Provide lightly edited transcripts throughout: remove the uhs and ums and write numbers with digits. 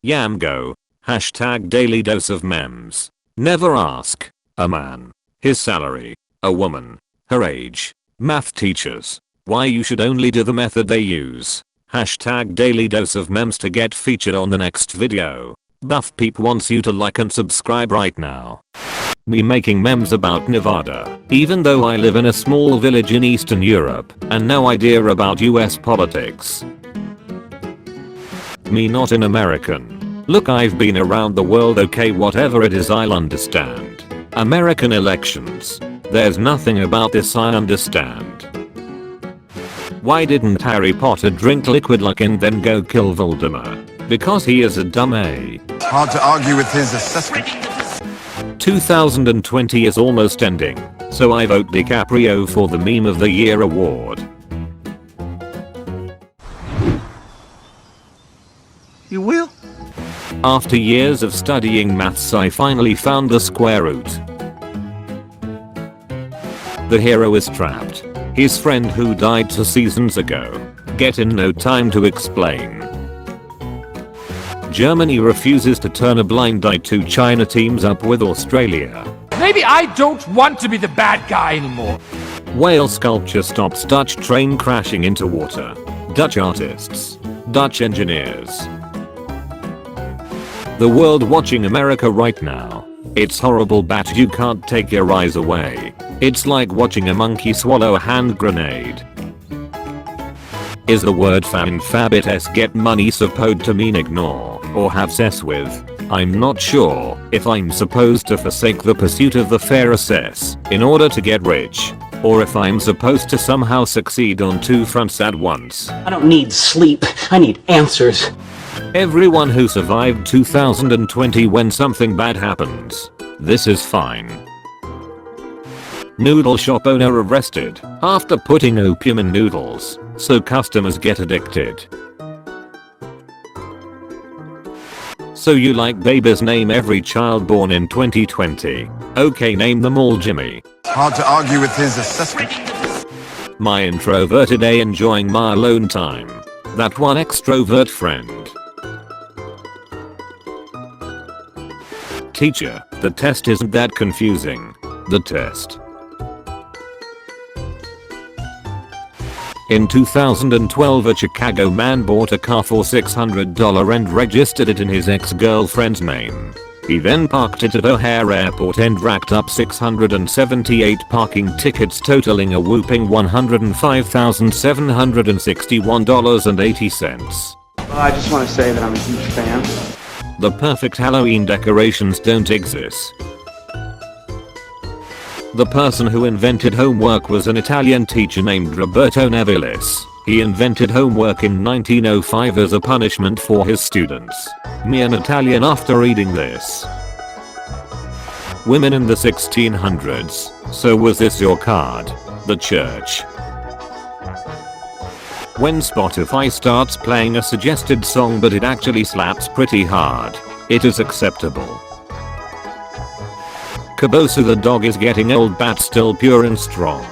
Yamgo. Hashtag daily dose of memes. Never ask a man his salary, a woman her age, math teachers why you should only do the method they use. Hashtag daily dose of memes to get featured on the next video. Buff Peep wants you to like and subscribe right now. Me making memes about Nevada, even though I live in a small village in Eastern Europe and no idea about US politics. Me not an American. Look, I've been around the world, okay, whatever it is I'll understand. American elections. There's nothing about this I understand. Why didn't Harry Potter drink liquid luck and then go kill Voldemort? Because he is a dumb A. Hard to argue with his assessment. 2020 is almost ending, so I vote DiCaprio for the Meme of the Year award. You will? After years of studying maths, I finally found the square root. The hero is trapped. His friend who died 2 seasons ago. Get in no time to explain. Germany refuses to turn a blind eye to China teams up with Australia. Maybe I don't want to be the bad guy anymore. Whale sculpture stops Dutch train crashing into water. Dutch artists. Dutch engineers. The world watching America right now. It's horrible, but you can't take your eyes away. It's like watching a monkey swallow a hand grenade. Is the word fanfabit get money supposed to mean ignore or have sex with? I'm not sure if I'm supposed to forsake the pursuit of the fair assess in order to get rich, or if I'm supposed to somehow succeed on 2 fronts at once. I don't need sleep, I need answers. Everyone who survived 2020 when something bad happens. This is fine. Noodle shop owner arrested after putting opium in noodles, so customers get addicted. So you like babies? Name every child born in 2020. Okay, name them all, Jimmy. Hard to argue with his assessment. My introverted A enjoying my alone time. That one extrovert friend. Teacher, the test isn't that confusing. The test. In 2012, a Chicago man bought a car for $600 and registered it in his ex-girlfriend's name. He then parked it at O'Hare Airport and racked up 678 parking tickets, totaling a whooping $105,761.80. I just want to say that I'm a huge fan. The perfect Halloween decorations don't exist. The person who invented homework was an Italian teacher named Roberto Nevilis. He invented homework in 1905 as a punishment for his students. Me an Italian after reading this. Women in the 1600s. So was this your card? The church. When Spotify starts playing a suggested song but it actually slaps pretty hard, it is acceptable. Kabosu the dog is getting old but still pure and strong.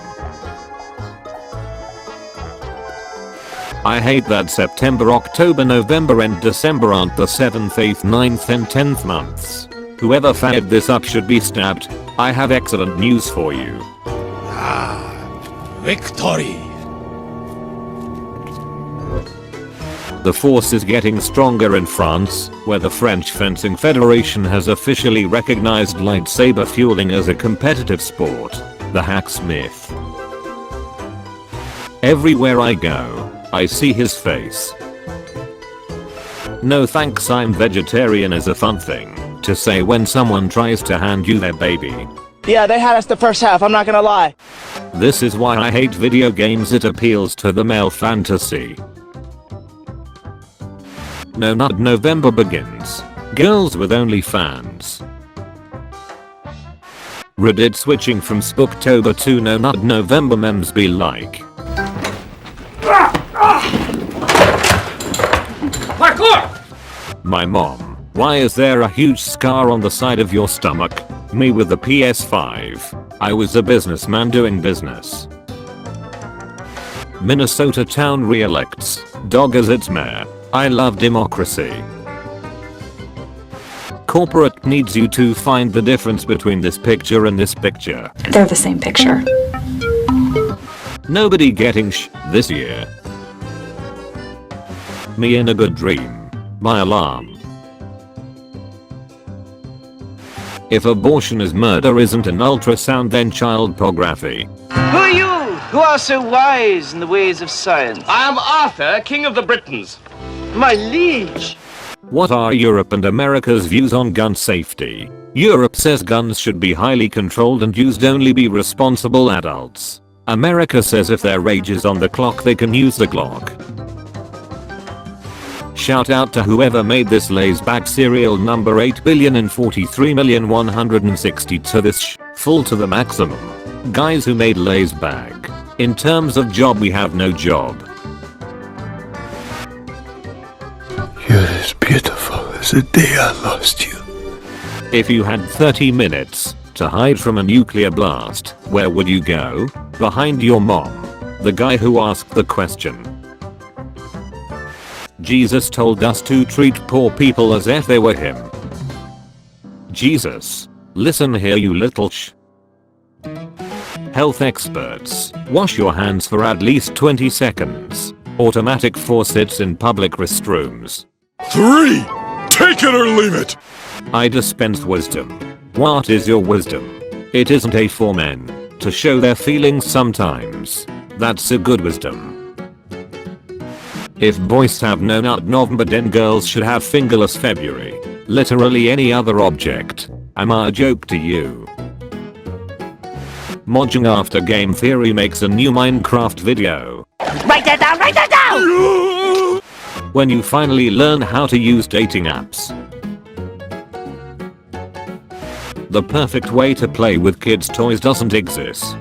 I hate that September, October, November and December aren't the 7th, 8th, 9th and 10th months. Whoever fired this up should be stabbed. I have excellent news for you. Victory! The force is getting stronger in France, where the French Fencing Federation has officially recognized lightsaber fueling as a competitive sport. The hacksmith. Everywhere I go, I see his face. No thanks, I'm vegetarian is a fun thing to say when someone tries to hand you their baby. Yeah, they had us the first half, I'm not gonna lie. This is why I hate video games, it appeals to the male fantasy. No, not November begins. Girls with OnlyFans. Reddit switching from Spooktober to No Not November memes be like. Parkour! My mom, why is there a huge scar on the side of your stomach? Me with the PS5. I was a businessman doing business. Minnesota town re-elects dog as its mayor. I love democracy. Corporate needs you to find the difference between this picture and this picture. They're the same picture. Nobody getting this year. Me in a good dream. My alarm. If abortion is murder isn't an ultrasound, then child pornography. Who are you, who are so wise in the ways of science? I am Arthur, King of the Britons. My liege. What are Europe and America's views on gun safety? Europe says guns should be highly controlled and used only by responsible adults. America says if their age is on the clock they can use the Glock. Shout out to whoever made this Lay's bag cereal number 8,043,160 to this full to the maximum. Guys who made Lay's bag. In terms of job, we have no job. You're as beautiful as the day I lost you. If you had 30 minutes to hide from a nuclear blast, where would you go? Behind your mom. The guy who asked the question. Jesus told us to treat poor people as if they were him. Jesus. Listen here, you little Health experts. Wash your hands for at least 20 seconds. Automatic faucets in public restrooms. 3! Take it or leave it! I dispense wisdom. What is your wisdom? It isn't a for men to show their feelings sometimes. That's a good wisdom. If boys have no nut November, then girls should have fingerless February. Literally any other object. Am I a joke to you? Modging after game theory makes a new Minecraft video. Write that down, write that down! When you finally learn how to use dating apps. The perfect way to play with kids' toys doesn't exist.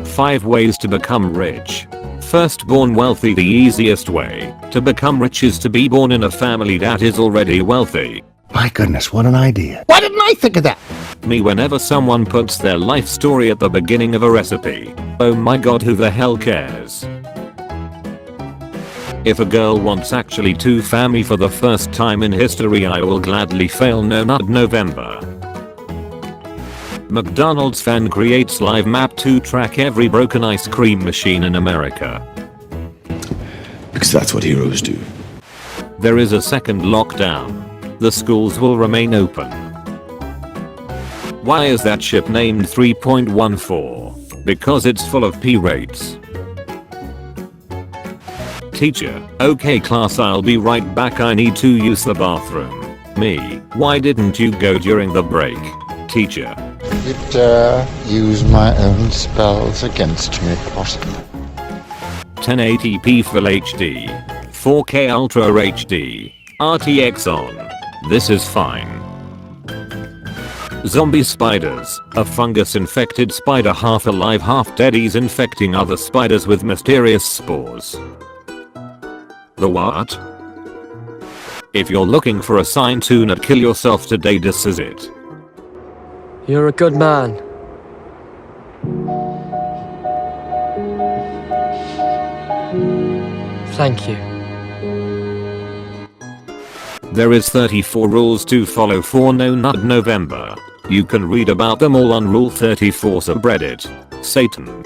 5 ways to become rich. First, born wealthy. The easiest way to become rich is to be born in a family that is already wealthy. My goodness, what an idea. Why didn't I think of that? Me whenever someone puts their life story at the beginning of a recipe. Oh my god, who the hell cares? If a girl wants actually to family for the first time in history, I will gladly fail No Nut November. McDonald's fan creates live map to track every broken ice cream machine in America. Because that's what heroes do. There is a second lockdown. The schools will remain open. Why is that ship named 3.14? Because it's full of P-rates. Teacher, okay class, I'll be right back, I need to use the bathroom. Me, why didn't you go during the break? Teacher. You dare use my own spells against me, Potter. 1080p Full HD. 4K Ultra HD. RTX on. This is fine. Zombie spiders. A fungus-infected spider, half alive, half dead, is infecting other spiders with mysterious spores. The what? If you're looking for a sign to not kill yourself today, this is it. You're a good man. Thank you. There is 34 rules to follow for No Nut November. You can read about them all on Rule 34 subreddit. Satan.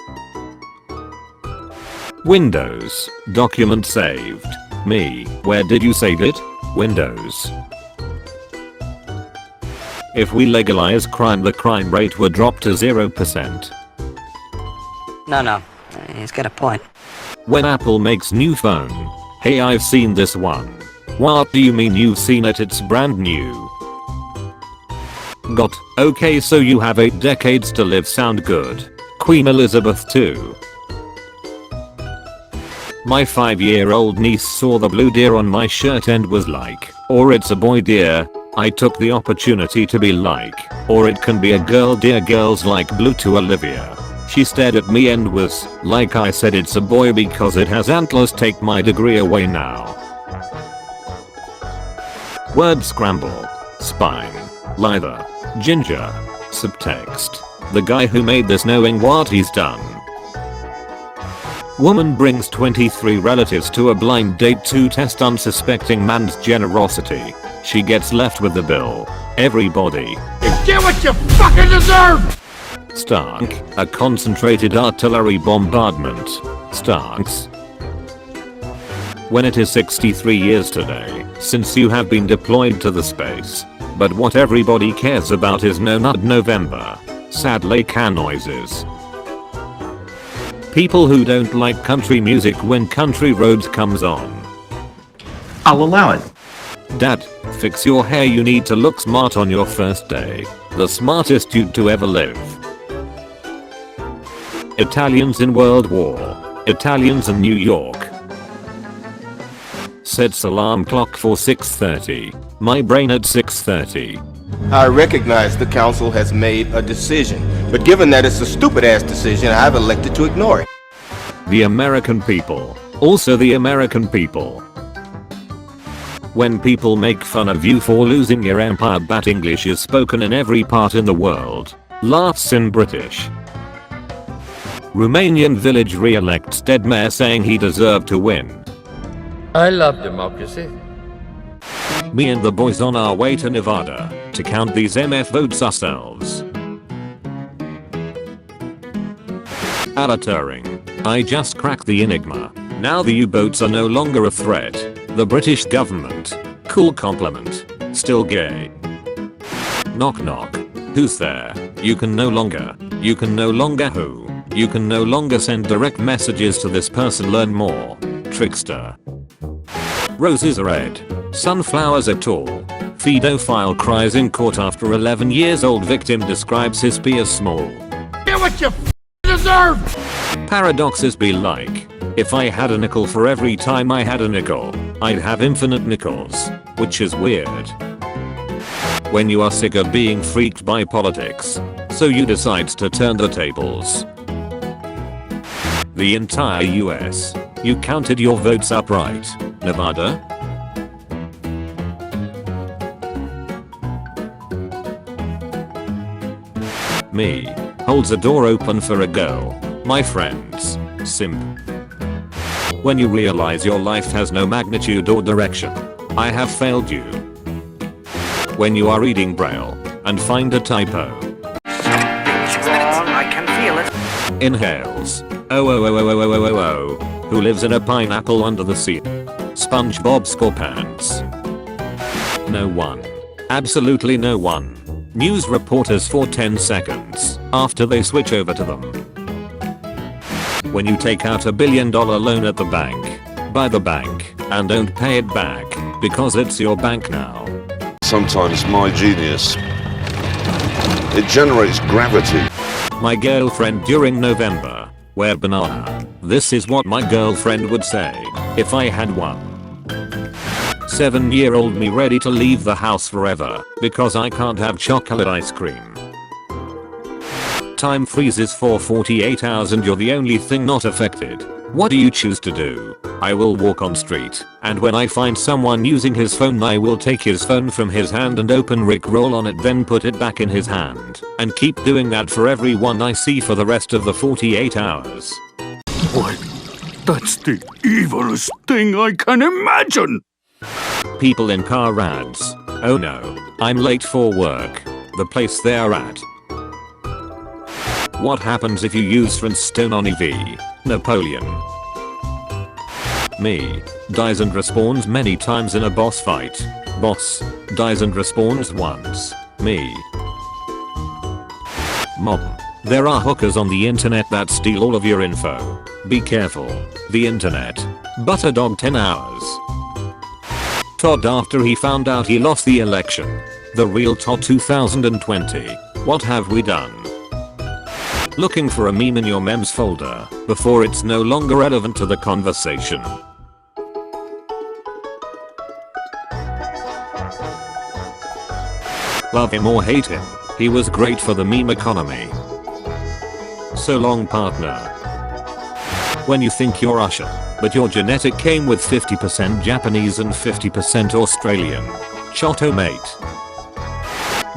Windows. Document saved. Me. Where did you save it? Windows. If we legalize crime, the crime rate would drop to 0%. No, he's got a point. When Apple makes new phone. Hey, I've seen this one. What do you mean you've seen it? It's brand new. Got, okay, so you have 8 decades to live, sound good. Queen Elizabeth II. My 5-year-old niece saw the blue deer on my shirt and was like, or it's a boy deer. I took the opportunity to be like, or it can be a girl deer, girls like blue to Olivia. She stared at me and was like, I said it's a boy because it has antlers, take my degree away now. Word scramble. Spine. Lither. Ginger. Subtext. The guy who made this knowing what he's done. Woman brings 23 relatives to a blind date to test unsuspecting man's generosity. She gets left with the bill. Everybody. Get what you fucking deserve! Stark, a concentrated artillery bombardment. Starks. When it is 63 years today since you have been deployed to the space. But what everybody cares about is No Nut November. Sadly, can noises. People who don't like country music when Country Roads comes on. I'll allow it. Dad, fix your hair, you need to look smart on your first day. The smartest dude to ever live. Italians in World War. Italians in New York. Set alarm clock for 6:30. My brain at 6:30. I recognize the council has made a decision, but given that it's a stupid ass decision, I've elected to ignore it. The American people. Also the American people. When people make fun of you for losing your empire but English is spoken in every part in the world. Laughs in British. Romanian village re-elects dead mayor saying he deserved to win. I love democracy. Me and the boys on our way to Nevada to count these MF votes ourselves. Ala Turing. I just cracked the enigma. Now the U-boats are no longer a threat. The British government. Cool compliment. Still gay. Knock knock. Who's there? You can no longer who? You can no longer send direct messages to this person, learn more. Trickster. Roses are red. Sunflowers are tall. Pedophile cries in court after 11 years old victim describes his pee as small. Get what you deserve! Paradoxes be like, if I had a nickel for every time I had a nickel, I'd have infinite nickels, which is weird. When you are sick of being freaked by politics, so you decide to turn the tables. The entire US. You counted your votes upright. Nevada? Me. Holds a door open for a girl. My friends. Simp. When you realize your life has no magnitude or direction. I have failed you. When you are reading Braille and find a typo. It's wrong, I can feel it. Inhales. Oh. Who lives in a pineapple under the sea? SpongeBob SquarePants. No one. Absolutely no one. News reporters for 10 seconds after they switch over to them. When you take out $1 billion loan at the bank, by the bank, and don't pay it back because it's your bank now. Sometimes my genius, it generates gravity. My girlfriend during November. Where banana? This is what my girlfriend would say if I had one. 7-year-old me ready to leave the house forever because I can't have chocolate ice cream. Time freezes for 48 hours and you're the only thing not affected. What do you choose to do? I will walk on street, and when I find someone using his phone I will take his phone from his hand and open Rickroll on it, then put it back in his hand, and keep doing that for everyone I see for the rest of the 48 hours. Boy, that's the evilest thing I can imagine! People in car ads. Oh no, I'm late for work. The place they are at. What happens if you use Flintstone on EV? Napoleon. Me. Dies and respawns many times in a boss fight. Boss. Dies and respawns once. Me. Mom. There are hookers on the internet that steal all of your info. Be careful. The internet. Butterdog 10 hours. Todd after he found out he lost the election. The real Todd 2020. What have we done? Looking for a meme in your memes folder before it's no longer relevant to the conversation. Love him or hate him, he was great for the meme economy. So long, partner. When you think you're Usher, but your genetic came with 50% Japanese and 50% Australian. Chotto mate.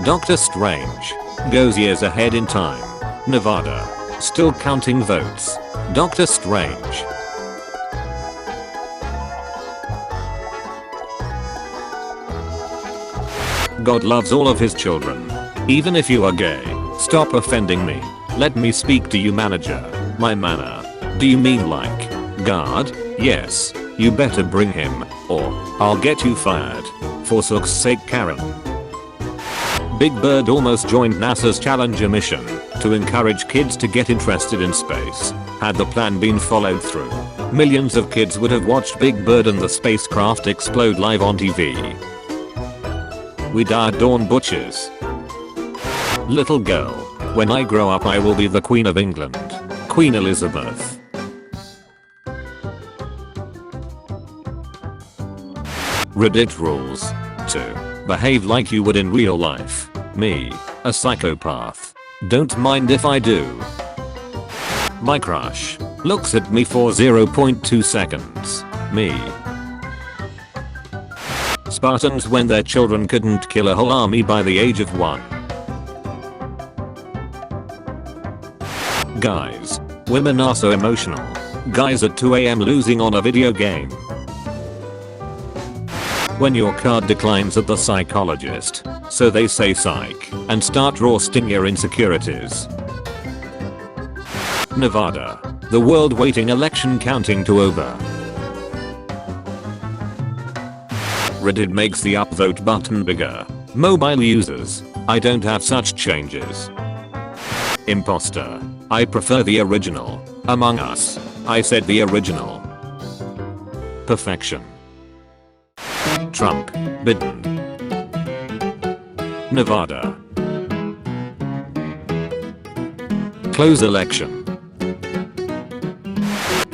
Doctor Strange goes years ahead in time. Nevada. Still counting votes. Doctor Strange. God loves all of his children. Even if you are gay, stop offending me. Let me speak to you, manager. My manner. Do you mean like God? Yes. You better bring him, or I'll get you fired. For suck's sake, Karen. Big Bird almost joined NASA's Challenger mission to encourage kids to get interested in space. Had the plan been followed through, millions of kids would have watched Big Bird and the spacecraft explode live on TV. We died Dawn Butchers. Little girl, when I grow up I will be the Queen of England. Queen Elizabeth. Reddit rules. 2. Behave like you would in real life. Me, a psychopath. Don't mind if I do. My crush looks at me for 0.2 seconds. Me. Spartans when their children couldn't kill a whole army by the age of 1. Guys. Women are so emotional. Guys at 2 AM losing on a video game. When your card declines at the psychologist, so they say psych, and start roasting your insecurities. Nevada. The world waiting election counting to over. Reddit makes the upvote button bigger. Mobile users. I don't have such changes. Imposter. I prefer the original. Among Us. I said the original. Perfection. Trump. Biden. Nevada. Close election.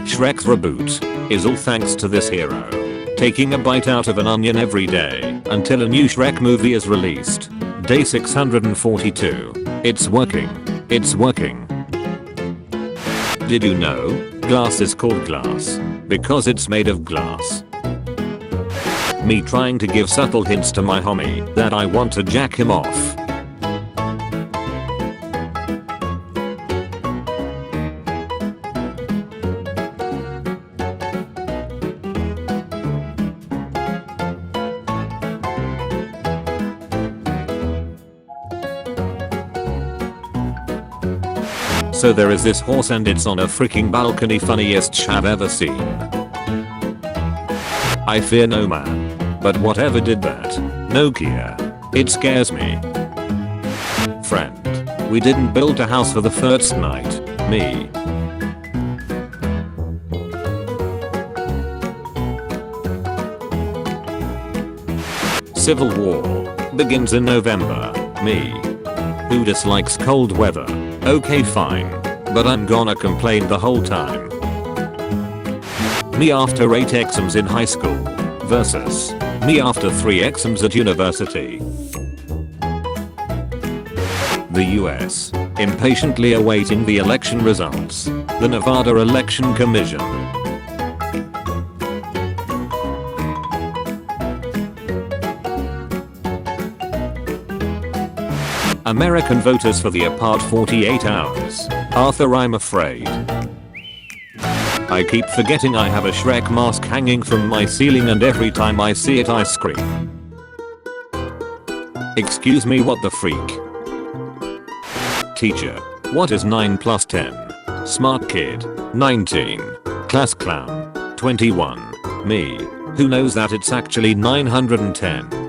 Shrek's reboot is all thanks to this hero. Taking a bite out of an onion every day until a new Shrek movie is released. Day 642. It's working. It's working. Did you know? Glass is called glass because it's made of glass. Me trying to give subtle hints to my homie that I want to jack him off. So there is this horse and it's on a freaking balcony, funniest sh I've ever seen. I fear no man. But whatever did that? Nokia. It scares me. Friend. We didn't build a house for the first night. Me. Civil War begins in November. Me. Who dislikes cold weather? Okay fine. But I'm gonna complain the whole time. Me after 8 exams in high school versus me after 3 exams at university. The US impatiently awaiting the election results. The Nevada Election Commission. American voters for the apart 48 hours. Arthur, I'm afraid. I keep forgetting I have a Shrek mask hanging from my ceiling and every time I see it I scream. Excuse me, what the freak? Teacher. What is 9 plus 10? Smart kid. 19. Class clown. 21. Me. Who knows that it's actually 910.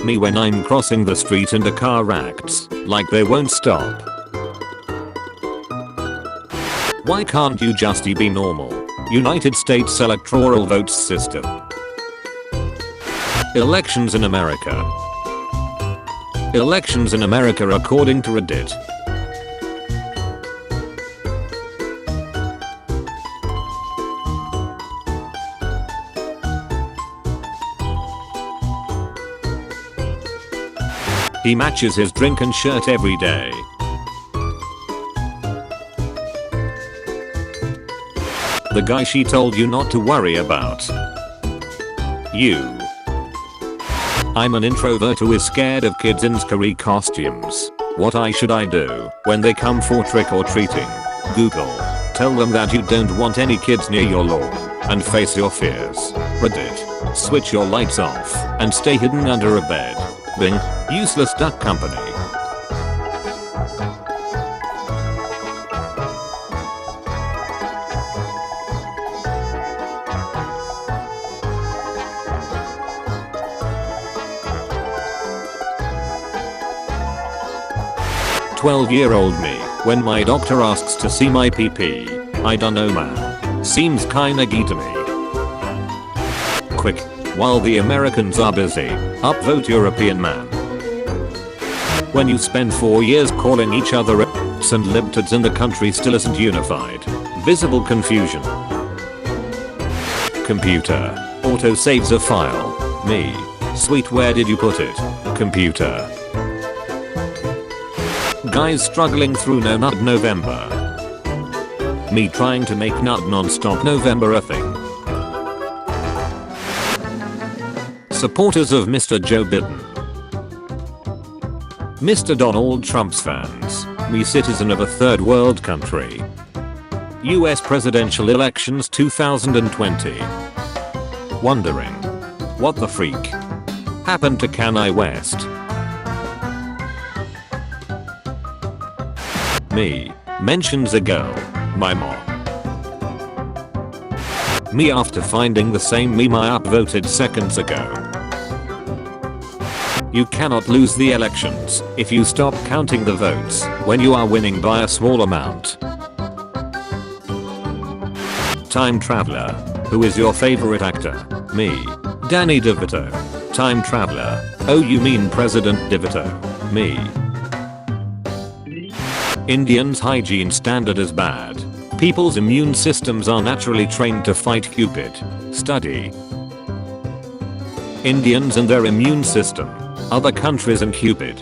Me when I'm crossing the street and a car acts like they won't stop. Why can't you just be normal? United States electoral votes system. Elections in America. Elections in America according to Reddit. He matches his drink and shirt every day. The guy she told you not to worry about. You. I'm an introvert who is scared of kids in scary costumes. What should I do when they come for trick or treating? Google. Tell them that you don't want any kids near your lawn and face your fears. Reddit. Switch your lights off and stay hidden under a bed. Bing. Useless duck company. "12-year-old me, when my doctor asks to see my PP, I dunno man. Seems kinda gay to me." Quick, while the Americans are busy, upvote European man. When you spend 4 years calling each other a**s and libtards and the country still isn't unified. Visible confusion. Computer. Auto saves a file. Me. Sweet, where did you put it? Computer. Guys struggling through No Nut November. Me trying to make Nut Non-Stop November a thing. Supporters of Mr. Joe Biden. Mr. Donald Trump's fans. Me, citizen of a third world country. US presidential elections 2020. Wondering what the freak happened to Kanye West. Me. Mentions a girl. My mom. Me after finding the same meme I upvoted seconds ago. You cannot lose the elections if you stop counting the votes when you are winning by a small amount. Time traveler. Who is your favorite actor? Me. Danny DeVito. Time traveler. Oh, you mean President DeVito. Me. Indians' hygiene standard is bad. People's immune systems are naturally trained to fight Cupid. Study. Indians and their immune system. Other countries and Cupid.